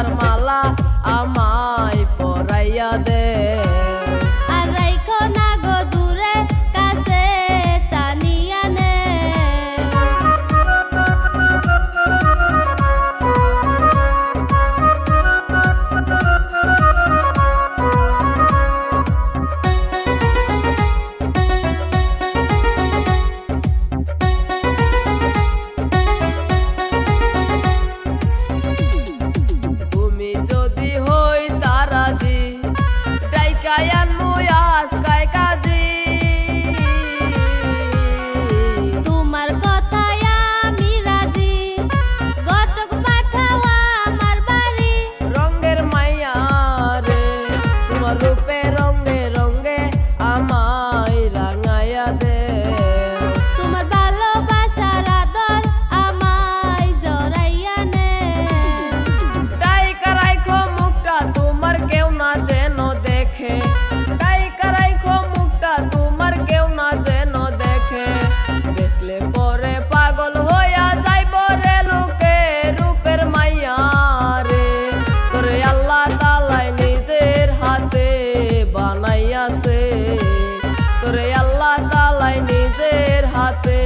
ভালোবাসার মালা আমায় পরাইয়া দে। আর রাইখো না গো দূরে কাছে টানিয়া নে। তোমার কথায় আমি রাজি, ঘটক পাঠাও আমার বাড়ি। রঙের মাইয়া রে তোমার রূপে রঙে রঙে আমায় রাঙাইয়া দে। তোমার ভালোবাসার আদর আমায় জড়াইয়া নে। ডাইকা রাইখো মুখটা তোমার কেউ না যেন দেখে। ডাইকা রাইখো মুখটা তোমার কেউ না যেন দেখে। দেখলে পরে পাগল হইয়া যাইব রে লোকে। রূপের মাইয়া রে তোরে আল্লাহ তাআলাই নিজের হাতে বানাইয়াছে। তোরে আল্লাহ তাআলাই নিজের হাতে